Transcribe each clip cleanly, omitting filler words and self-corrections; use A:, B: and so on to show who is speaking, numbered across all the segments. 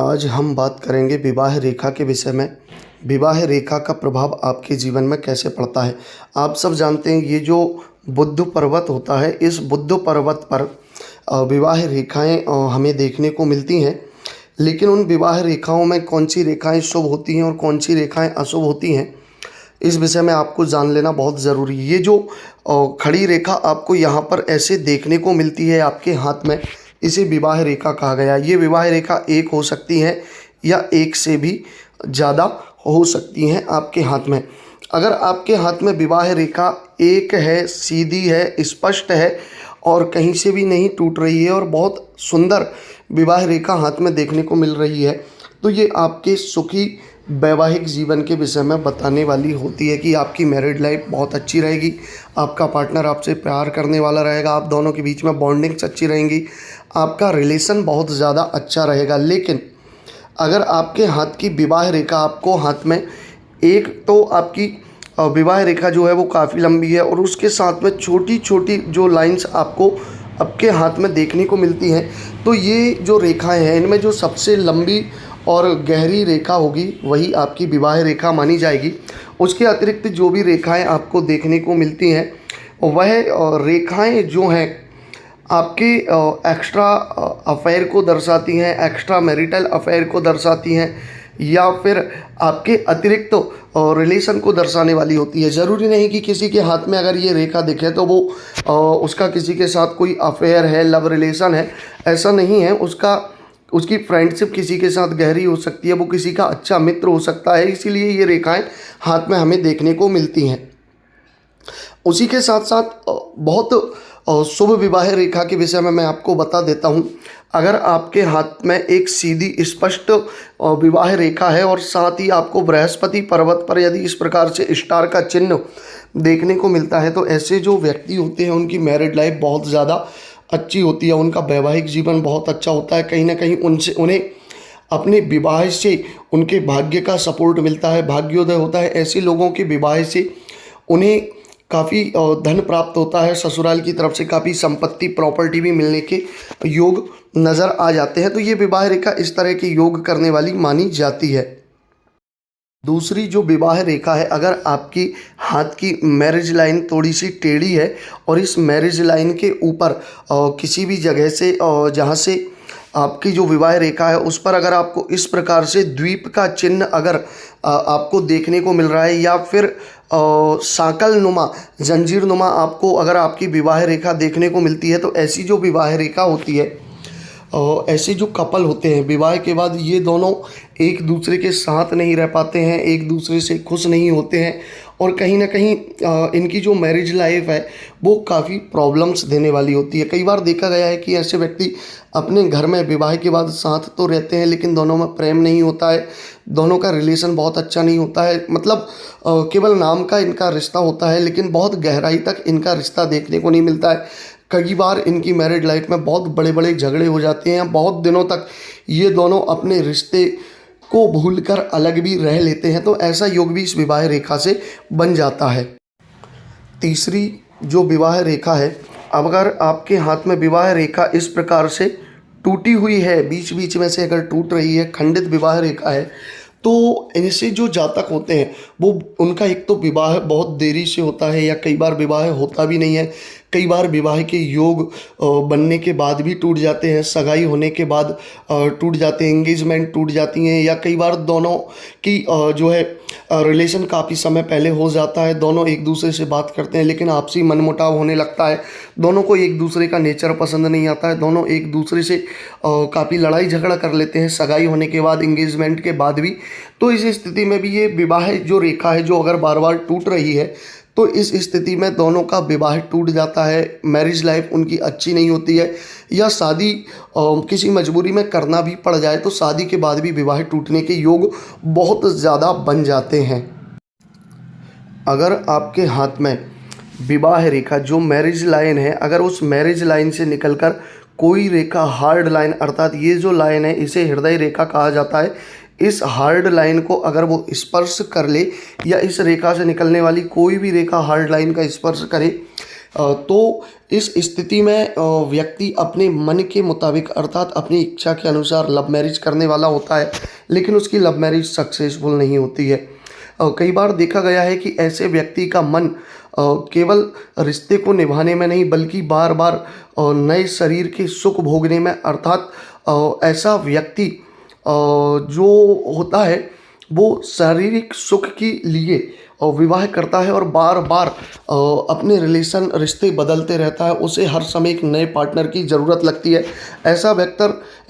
A: आज हम बात करेंगे विवाह रेखा के विषय में। विवाह रेखा का प्रभाव आपके जीवन में कैसे पड़ता है। आप सब जानते हैं ये जो बुध पर्वत होता है, इस बुध पर्वत पर विवाह रेखाएं हमें देखने को मिलती हैं। लेकिन उन विवाह रेखाओं में कौन सी रेखाएं शुभ होती हैं और कौन सी रेखाएं अशुभ होती हैं, इस विषय में आपको जान लेना बहुत ज़रूरी है। ये जो खड़ी रेखा आपको यहाँ पर ऐसे देखने को मिलती है आपके हाथ में, इसे विवाह रेखा कहा गया। ये विवाह रेखा एक हो सकती है या एक से भी ज़्यादा हो सकती हैं आपके हाथ में। अगर आपके हाथ में विवाह रेखा एक है, सीधी है, स्पष्ट है और कहीं से भी नहीं टूट रही है और बहुत सुंदर विवाह रेखा हाथ में देखने को मिल रही है, तो ये आपके सुखी वैवाहिक जीवन के विषय में बताने वाली होती है कि आपकी मैरिड लाइफ बहुत अच्छी रहेगी, आपका पार्टनर आपसे प्यार करने वाला रहेगा, आप दोनों के बीच में बॉन्डिंग्स अच्छी रहेंगी, आपका रिलेशन बहुत ज़्यादा अच्छा रहेगा। लेकिन अगर आपके हाथ की विवाह रेखा आपको हाथ में एक तो आपकी विवाह रेखा जो है वो काफ़ी लंबी है और उसके साथ में छोटी छोटी जो लाइंस आपको आपके हाथ में देखने को मिलती हैं, तो ये जो रेखाएं हैं इनमें जो सबसे लंबी और गहरी रेखा होगी वही आपकी विवाह रेखा मानी जाएगी। उसके अतिरिक्त जो भी रेखाएं आपको देखने को मिलती हैं वह रेखाएं जो हैं आपके एक्स्ट्रा अफेयर को दर्शाती हैं, एक्स्ट्रा मैरिटल अफेयर को दर्शाती हैं या फिर आपके अतिरिक्त रिलेशन को दर्शाने वाली होती है। ज़रूरी नहीं कि किसी के हाथ में अगर ये रेखा दिखे तो वो उसका किसी के साथ कोई अफेयर है, लव रिलेशन है, ऐसा नहीं है। उसकी फ्रेंडशिप किसी के साथ गहरी हो सकती है, वो किसी का अच्छा मित्र हो सकता है, इसीलिए ये रेखाएं हाथ में हमें देखने को मिलती हैं। उसी के साथ साथ बहुत शुभ विवाह रेखा के विषय में मैं आपको बता देता हूं। अगर आपके हाथ में एक सीधी स्पष्ट विवाह रेखा है और साथ ही आपको बृहस्पति पर्वत पर यदि इस प्रकार से स्टार का चिन्ह देखने को मिलता है, तो ऐसे जो व्यक्ति होते हैं उनकी मैरिड लाइफ बहुत ज़्यादा अच्छी होती है, उनका वैवाहिक जीवन बहुत अच्छा होता है। कहीं ना कहीं उन्हें अपने विवाह से उनके भाग्य का सपोर्ट मिलता है, भाग्योदय होता है। ऐसे लोगों के विवाह से उन्हें काफ़ी धन प्राप्त होता है, ससुराल की तरफ से काफ़ी संपत्ति प्रॉपर्टी भी मिलने के योग नज़र आ जाते हैं। तो ये विवाह रेखा इस तरह के योग करने वाली मानी जाती है। दूसरी जो विवाह रेखा है, अगर आपकी हाथ की मैरिज लाइन थोड़ी सी टेढ़ी है और इस मैरिज लाइन के ऊपर किसी भी जगह से जहाँ से आपकी जो विवाह रेखा है उस पर अगर आपको इस प्रकार से द्वीप का चिन्ह अगर आपको देखने को मिल रहा है या फिर सांकल नुमा, जंजीर नुमा आपको अगर आपकी विवाह रेखा देखने को मिलती है, तो ऐसी जो विवाह रेखा होती है, ऐसे जो कपल होते हैं विवाह के बाद ये दोनों एक दूसरे के साथ नहीं रह पाते हैं, एक दूसरे से खुश नहीं होते हैं और कहीं ना कहीं इनकी जो मैरिज लाइफ है वो काफ़ी प्रॉब्लम्स देने वाली होती है। कई बार देखा गया है कि ऐसे व्यक्ति अपने घर में विवाह के बाद साथ तो रहते हैं लेकिन दोनों में प्रेम नहीं होता है, दोनों का रिलेशन बहुत अच्छा नहीं होता है, मतलब केवल नाम का इनका रिश्ता होता है लेकिन बहुत गहराई तक इनका रिश्ता देखने को नहीं मिलता है। कई बार इनकी मैरिड लाइफ में बहुत बड़े बड़े झगड़े हो जाते हैं, बहुत दिनों तक ये दोनों अपने रिश्ते को भूलकर अलग भी रह लेते हैं, तो ऐसा योग भी इस विवाह रेखा से बन जाता है। तीसरी जो विवाह रेखा है, अब अगर आपके हाथ में विवाह रेखा इस प्रकार से टूटी हुई है, बीच बीच में से अगर टूट रही है, खंडित विवाह रेखा है, तो ऐसे जो जातक होते हैं वो उनका एक तो विवाह बहुत देरी से होता है या कई बार विवाह होता भी नहीं है। कई बार विवाह के योग बनने के बाद भी टूट जाते हैं, सगाई होने के बाद टूट जाते हैं, एंगेजमेंट टूट जाती हैं या कई बार दोनों की जो है रिलेशन काफ़ी समय पहले हो जाता है, दोनों एक दूसरे से बात करते हैं लेकिन आपसी मनमुटाव होने लगता है, दोनों को एक दूसरे का नेचर पसंद नहीं आता है, दोनों एक दूसरे से काफ़ी लड़ाई झगड़ा कर लेते हैं सगाई होने के बाद, एंगेजमेंट के बाद भी। तो इस स्थिति में भी ये विवाह जो रेखा है जो अगर बार बार टूट रही है, तो इस स्थिति में दोनों का विवाह टूट जाता है, मैरिज लाइफ उनकी अच्छी नहीं होती है या शादी किसी मजबूरी में करना भी पड़ जाए तो शादी के बाद भी विवाह टूटने के योग बहुत ज़्यादा बन जाते हैं। अगर आपके हाथ में विवाह रेखा जो मैरिज लाइन है, अगर उस मैरिज लाइन से निकलकर कोई रेखा हार्ड लाइन, अर्थात ये जो लाइन है इसे हृदय रेखा कहा जाता है, इस हार्ड लाइन को अगर वो स्पर्श कर ले या इस रेखा से निकलने वाली कोई भी रेखा हार्ड लाइन का स्पर्श करे, तो इस स्थिति में व्यक्ति अपने मन के मुताबिक अर्थात अपनी इच्छा के अनुसार लव मैरिज करने वाला होता है, लेकिन उसकी लव मैरिज सक्सेसफुल नहीं होती है। कई बार देखा गया है कि ऐसे व्यक्ति का मन केवल रिश्ते को निभाने में नहीं बल्कि बार बार नए शरीर के सुख भोगने में, अर्थात ऐसा व्यक्ति जो होता है वो शारीरिक सुख के लिए विवाह करता है और बार बार अपने रिश्ते बदलते रहता है। उसे हर समय एक नए पार्टनर की ज़रूरत लगती है।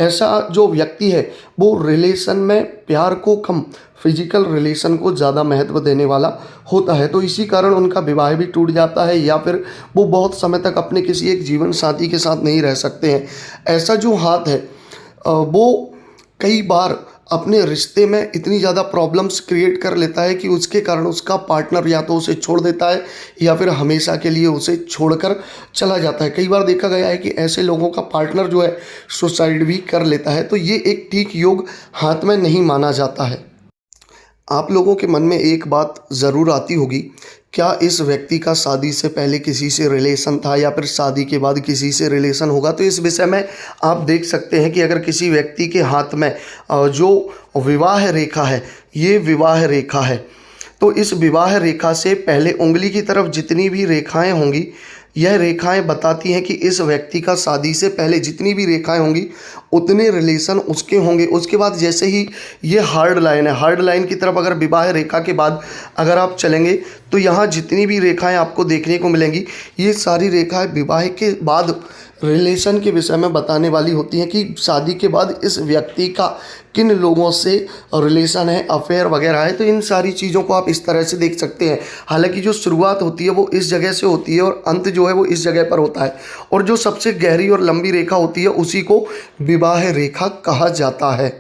A: ऐसा जो व्यक्ति है वो रिलेशन में प्यार को कम, फिजिकल रिलेशन को ज़्यादा महत्व देने वाला होता है। तो इसी कारण उनका विवाह भी टूट जाता है या फिर वो बहुत समय तक अपने किसी एक जीवन साथी के साथ नहीं रह सकते हैं। ऐसा जो हाथ है वो कई बार अपने रिश्ते में इतनी ज़्यादा प्रॉब्लम्स क्रिएट कर लेता है कि उसके कारण उसका पार्टनर या तो उसे छोड़ देता है या फिर हमेशा के लिए उसे छोड़कर चला जाता है। कई बार देखा गया है कि ऐसे लोगों का पार्टनर जो है सुसाइड भी कर लेता है। तो ये एक ठीक योग हाथ में नहीं माना जाता है। आप लोगों के मन में एक बात ज़रूर आती होगी, क्या इस व्यक्ति का शादी से पहले किसी से रिलेशन था या फिर शादी के बाद किसी से रिलेशन होगा? तो इस विषय में आप देख सकते हैं कि अगर किसी व्यक्ति के हाथ में जो विवाह रेखा है, ये विवाह रेखा है, तो इस विवाह रेखा से पहले उंगली की तरफ जितनी भी रेखाएं होंगी, यह रेखाएं बताती हैं कि इस व्यक्ति का शादी से पहले जितनी भी रेखाएं होंगी उतने रिलेशन उसके होंगे। उसके बाद जैसे ही ये हार्ड लाइन है, हार्ड लाइन की तरफ अगर विवाह रेखा के बाद अगर आप चलेंगे तो यहाँ जितनी भी रेखाएं आपको देखने को मिलेंगी, ये सारी रेखाएं विवाह के बाद रिलेशन के विषय में बताने वाली होती हैं कि शादी के बाद इस व्यक्ति का किन लोगों से रिलेशन है, अफेयर वगैरह है। तो इन सारी चीज़ों को आप इस तरह से देख सकते हैं। हालांकि जो शुरुआत होती है वो इस जगह से होती है और अंत जो है वो इस जगह पर होता है, और जो सबसे गहरी और लंबी रेखा होती है उसी को विवाह रेखा कहा जाता है।